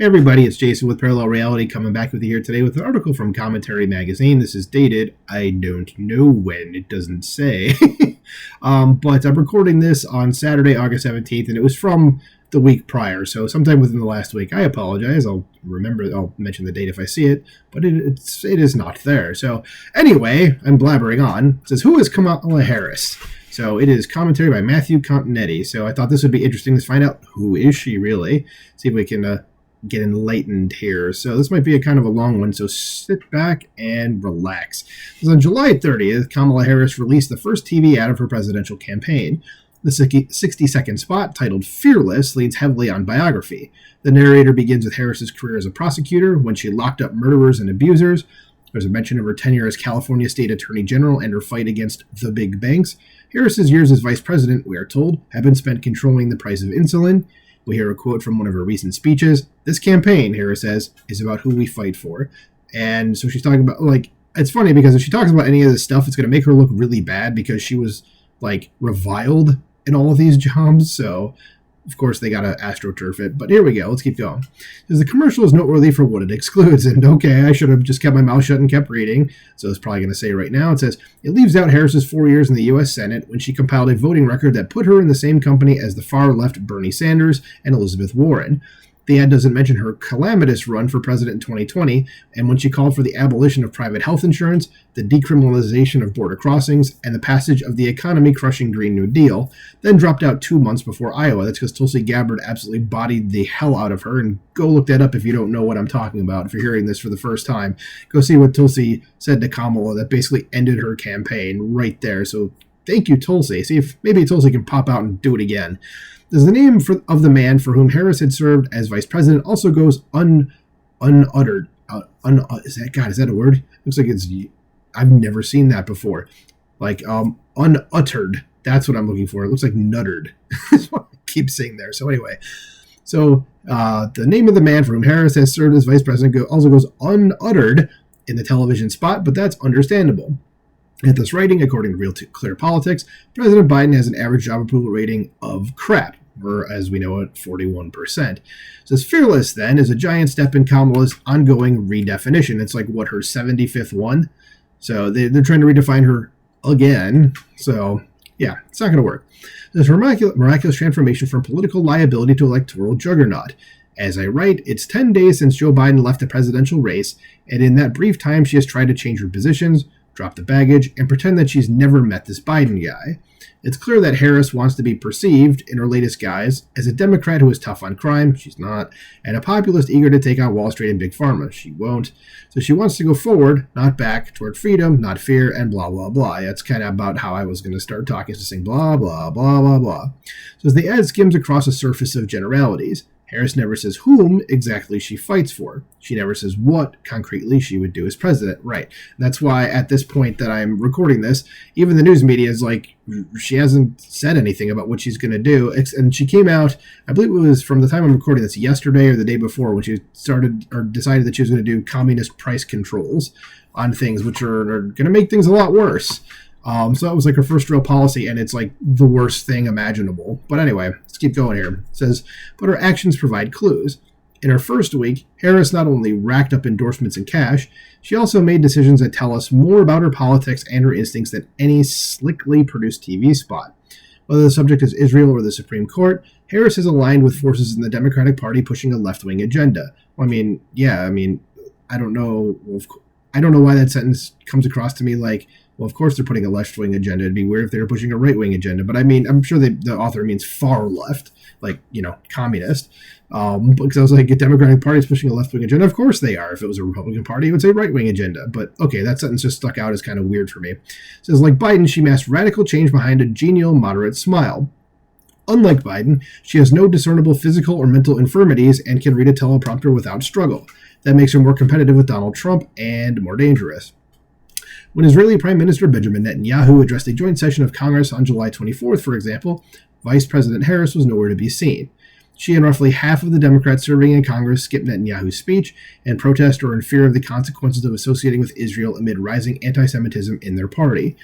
Hey everybody, it's Jason with Parallel Reality coming back with you here today with an article from Commentary Magazine. This is dated, I don't know when, it doesn't say. But I'm recording this on Saturday, August 17th, and it was from the week prior, so sometime within the last week. I apologize, I'll mention the date if I see it, but it is not there. So anyway, I'm blabbering on. It says, who is Kamala Harris? So it is commentary by Matthew Continetti. So I thought this would be interesting to find out who is she really. See if we can get enlightened here. So this might be a kind of a long one, so sit back and relax. So on July 30th, Kamala Harris released the first TV ad of her presidential campaign. The 60-second spot, titled Fearless, leans heavily on biography. The narrator begins with Harris's career as a prosecutor when she locked up murderers and abusers. There's a mention of her tenure as California State Attorney General and her fight against the big banks. Harris's years as vice president, we are told, have been spent controlling the price of insulin. We hear a quote from one of her recent speeches. This campaign, Harris says, is about who we fight for. And so she's talking about, it's funny because if she talks about any of this stuff, it's going to make her look really bad because she was, reviled in all of these jobs. So, of course, they got to astroturf it. But here we go. Let's keep going. Because the commercial is noteworthy for what it excludes. And okay, I should have just kept my mouth shut and kept reading. So it's probably going to say right now. It says, it leaves out Harris's 4 years in the U.S. Senate when she compiled a voting record that put her in the same company as the far-left Bernie Sanders and Elizabeth Warren. The ad doesn't mention her calamitous run for president in 2020, and when she called for the abolition of private health insurance, the decriminalization of border crossings, and the passage of the economy-crushing Green New Deal, then dropped out 2 months before Iowa. That's because Tulsi Gabbard absolutely bodied the hell out of her, and go look that up if you don't know what I'm talking about. If you're hearing this for the first time, go see what Tulsi said to Kamala that basically ended her campaign right there. So thank you, Tulsi. See if maybe Tulsi can pop out and do it again. There's the name of the man for whom Harris had served as vice president also goes unuttered. Is that a word? Looks like it's. I've never seen that before. Unuttered. That's what I'm looking for. It looks like nuttered. That's what I keep saying there. So anyway, the name of the man for whom Harris has served as vice president also goes unuttered in the television spot, but that's understandable. At this writing, according to Real Clear Politics, President Biden has an average job approval rating of crap, or as we know it, 41%. It says Fearless, then, is a giant step in Kamala's ongoing redefinition. It's her 75th one. So they're trying to redefine her again. So, yeah, it's not going to work. There's a miraculous transformation from political liability to electoral juggernaut. As I write, it's 10 days since Joe Biden left the presidential race, and in that brief time, she has tried to change her positions, drop the baggage, and pretend that she's never met this Biden guy. It's clear that Harris wants to be perceived, in her latest guise, as a Democrat who is tough on crime. She's not. And a populist eager to take on Wall Street and Big Pharma. She won't. So she wants to go forward, not back, toward freedom, not fear, and blah, blah, blah. That's kind of about how I was going to start talking, to saying blah, blah, blah, blah, blah. So as the ad skims across a surface of generalities, Harris never says whom exactly she fights for. She never says what, concretely, she would do as president. Right. And that's why, at this point that I'm recording this, even the news media is she hasn't said anything about what she's going to do. And she came out, I believe it was from the time I'm recording this, yesterday or the day before, when she started or decided that she was going to do communist price controls on things, which are going to make things a lot worse. So that was her first real policy, and it's the worst thing imaginable. But anyway, let's keep going here. It says, but her actions provide clues. In her first week, Harris not only racked up endorsements and cash, she also made decisions that tell us more about her politics and her instincts than any slickly produced TV spot. Whether the subject is Israel or the Supreme Court, Harris is aligned with forces in the Democratic Party pushing a left-wing agenda. I don't know. I don't know why that sentence comes across to me well, of course they're putting a left-wing agenda. It'd be weird if they were pushing a right-wing agenda. But I'm sure the author means far left, communist. Because I was a Democratic Party is pushing a left-wing agenda. Of course they are. If it was a Republican Party, it would say right-wing agenda. But, okay, that sentence just stuck out as kind of weird for me. It says, like Biden, she masked radical change behind a genial, moderate smile. Unlike Biden, she has no discernible physical or mental infirmities and can read a teleprompter without struggle. That makes her more competitive with Donald Trump and more dangerous. When Israeli Prime Minister Benjamin Netanyahu addressed a joint session of Congress on July 24th, for example, Vice President Harris was nowhere to be seen. She and roughly half of the Democrats serving in Congress skipped Netanyahu's speech in protest or in fear of the consequences of associating with Israel amid rising anti-Semitism in their party.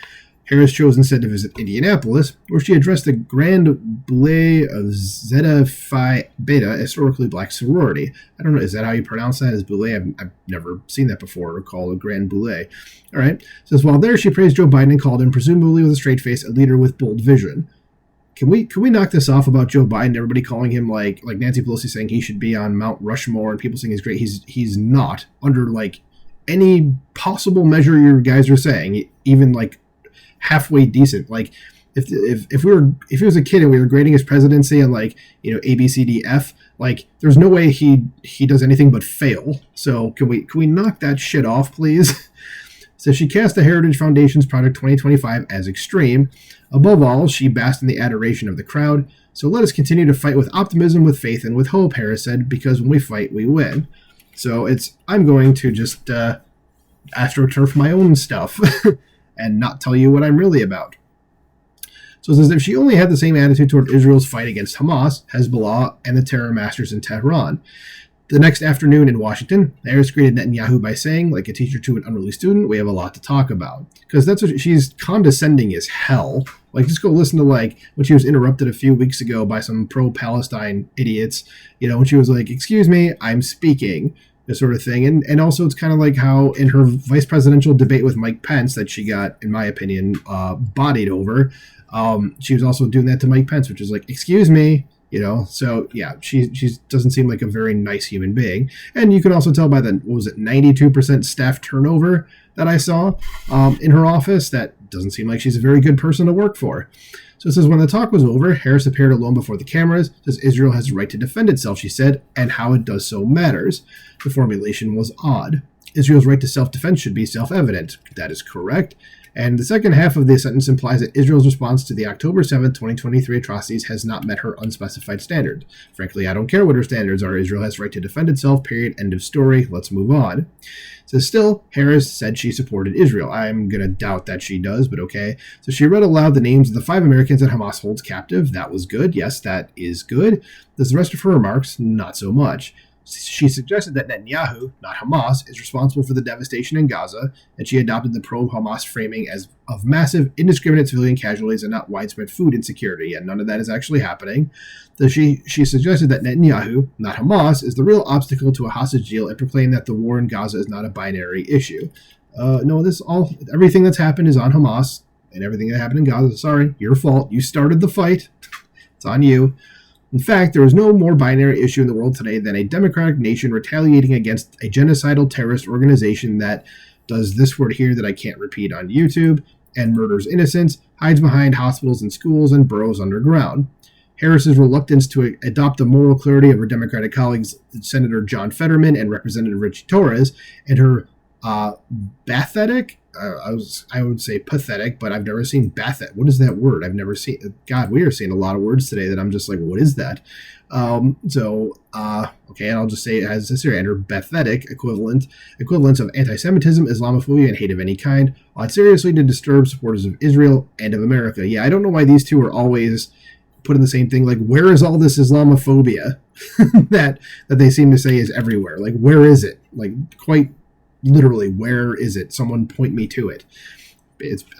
Harris chose instead to visit Indianapolis, where she addressed the Grand Boule of Zeta Phi Beta, a historically black sorority. I don't know, is that how you pronounce that? Is Boule? I've never seen that before, or called a Grand Boule. All right. Says, while there, she praised Joe Biden and called him, presumably with a straight face, a leader with bold vision. Can we knock this off about Joe Biden? Everybody calling him like Nancy Pelosi saying he should be on Mount Rushmore, and people saying he's great. He's not under like any possible measure you guys are saying, even like halfway decent. Like if he was a kid and we were grading his presidency on like, you know, A, B, C, D, F, like there's no way he does anything but fail. So can we knock that shit off, please? So she cast the Heritage Foundation's Project 2025 as extreme. Above all, she basked in the adoration of the crowd. So let us continue to fight with optimism, with faith, and with hope, Harris said, because when we fight, we win. So I'm going to just astroturf my own stuff and not tell you what I'm really about. So it says, if she only had the same attitude toward Israel's fight against Hamas, Hezbollah, and the terror masters in Tehran. The next afternoon in Washington, Harris greeted Netanyahu by saying, like a teacher to an unruly student, we have a lot to talk about. Because that's what she's condescending as hell. Like, just go listen to, like, when she was interrupted a few weeks ago by some pro-Palestine idiots, you know, when she was like, excuse me, I'm speaking, this sort of thing. And also it's kind of like how in her vice presidential debate with Mike Pence that she got, in my opinion, bodied over, she was also doing that to Mike Pence, which is like, excuse me. You know, so yeah, she doesn't seem like a very nice human being. And you can also tell by the, 92% staff turnover that I saw in her office, that doesn't seem like she's a very good person to work for. So it says, when the talk was over, Harris appeared alone before the cameras. It says, Israel has a right to defend itself, she said, and how it does so matters. The formulation was odd. Israel's right to self-defense should be self-evident. That is correct. And the second half of the sentence implies that Israel's response to the October 7th, 2023 atrocities has not met her unspecified standard. Frankly, I don't care what her standards are. Israel has the right to defend itself, period, end of story. Let's move on. So still, Harris said she supported Israel. I'm going to doubt that she does, but okay. So she read aloud the names of the 5 Americans that Hamas holds captive. That was good. Yes, that is good. Does the rest of her remarks? Not so much. She suggested that Netanyahu, not Hamas, is responsible for the devastation in Gaza, and she adopted the pro-Hamas framing as of massive, indiscriminate civilian casualties and not widespread food insecurity, and none of that is actually happening. So she suggested that Netanyahu, not Hamas, is the real obstacle to a hostage deal and proclaimed that the war in Gaza is not a binary issue. No, everything that's happened is on Hamas, and everything that happened in Gaza, sorry, your fault. You started the fight. It's on you. In fact, there is no more binary issue in the world today than a democratic nation retaliating against a genocidal terrorist organization that does this word here that I can't repeat on YouTube, and murders innocents, hides behind hospitals and schools, and burrows underground. Harris's reluctance to adopt the moral clarity of her Democratic colleagues, Senator John Fetterman and Representative Richie Torres, and her pathetic, I would say pathetic, but I've never seen pathetic. What is that word? I've never seen. God, we are seeing a lot of words today that I'm just like, what is that? Okay, and I'll just say it has this here, and her pathetic equivalents of anti-Semitism, Islamophobia, and hate of any kind, ought seriously to disturb supporters of Israel and of America. Yeah, I don't know why these two are always put in the same thing. Like, where is all this Islamophobia that they seem to say is everywhere? Like, where is it? Like, quite literally, where is it? Someone point me to it.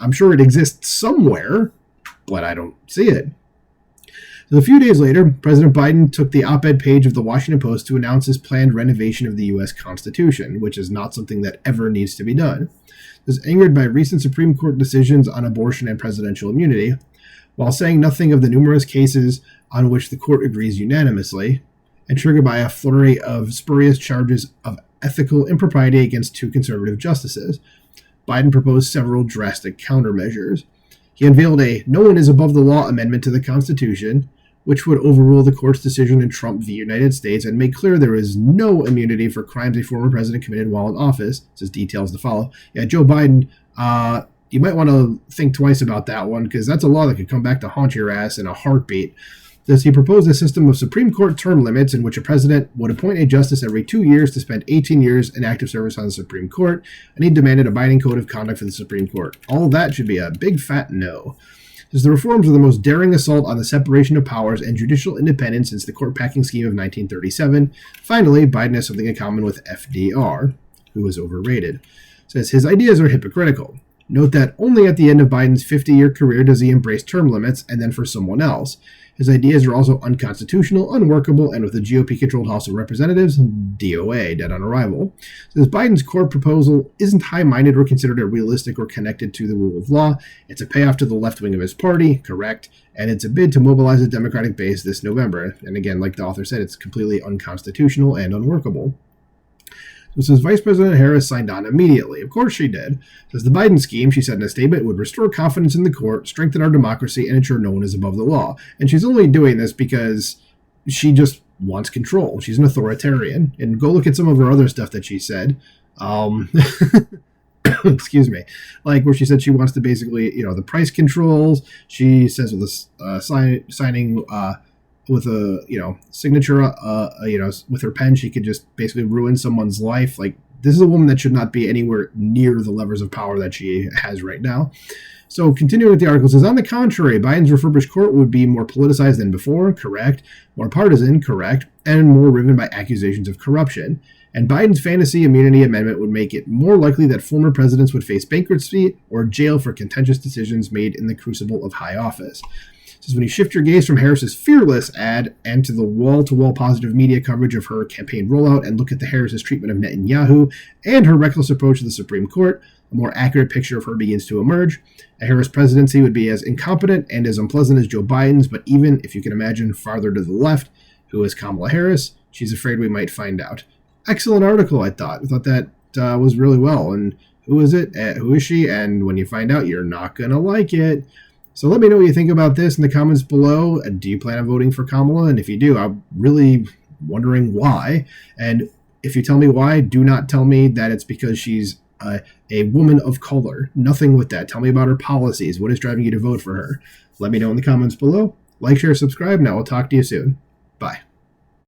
I'm sure it exists somewhere, but I don't see it. So a few days later, President Biden took the op-ed page of the Washington Post to announce his planned renovation of the U.S. Constitution, which is not something that ever needs to be done. He was angered by recent Supreme Court decisions on abortion and presidential immunity, while saying nothing of the numerous cases on which the court agrees unanimously, and triggered by a flurry of spurious charges of ethical impropriety against 2 conservative justices. Biden proposed several drastic countermeasures. He unveiled a "no one is above the law" amendment to the Constitution, which would overrule the court's decision in Trump v. United States and make clear there is no immunity for crimes a former president committed while in office. It says details to follow. Yeah, Joe Biden, you might want to think twice about that one, because that's a law that could come back to haunt your ass in a heartbeat. Thus, he proposed a system of Supreme Court term limits in which a president would appoint a justice every 2 years to spend 18 years in active service on the Supreme Court, and he demanded a binding code of conduct for the Supreme Court. All of that should be a big fat no. As the reforms are the most daring assault on the separation of powers and judicial independence since the court-packing scheme of 1937. Finally, Biden has something in common with FDR, who was overrated. Says his ideas are hypocritical. Note that only at the end of Biden's 50-year career does he embrace term limits, and then for someone else. His ideas are also unconstitutional, unworkable, and with the GOP-controlled House of Representatives, DOA, dead on arrival. Since Biden's core proposal isn't high-minded or considered realistic or connected to the rule of law, it's a payoff to the left wing of his party, correct, and it's a bid to mobilize a Democratic base this November. And again, like the author said, it's completely unconstitutional and unworkable. So says Vice President Harris signed on immediately. Of course she did. Says the Biden scheme, she said in a statement, would restore confidence in the court, strengthen our democracy, and ensure no one is above the law. And she's only doing this because she just wants control. She's an authoritarian. And go look at some of her other stuff that she said. Excuse me. Like where she said she wants to basically, the price controls. She says with the signing with a signature with her pen, she could just basically ruin someone's life. Like, this is a woman that should not be anywhere near the levers of power that she has right now. So continuing with the article, says, on the contrary, Biden's refurbished court would be more politicized than before, correct, more partisan, correct, and more riven by accusations of corruption. And Biden's fantasy immunity amendment would make it more likely that former presidents would face bankruptcy or jail for contentious decisions made in the crucible of high office. Says when you shift your gaze from Harris's fearless ad and to the wall-to-wall positive media coverage of her campaign rollout and look at the Harris's treatment of Netanyahu and her reckless approach to the Supreme Court, a more accurate picture of her begins to emerge. A Harris presidency would be as incompetent and as unpleasant as Joe Biden's, but even, if you can imagine, farther to the left. Who is Kamala Harris? She's afraid we might find out. Excellent article, I thought. I thought that was really well. And who is it? Who is she? And when you find out, you're not going to like it. So let me know what you think about this in the comments below. Do you plan on voting for Kamala? And if you do, I'm really wondering why. And if you tell me why, do not tell me that it's because she's a woman of color. Nothing with that. Tell me about her policies. What is driving you to vote for her? Let me know in the comments below. Like, share, subscribe. Now I'll talk to you soon. Bye.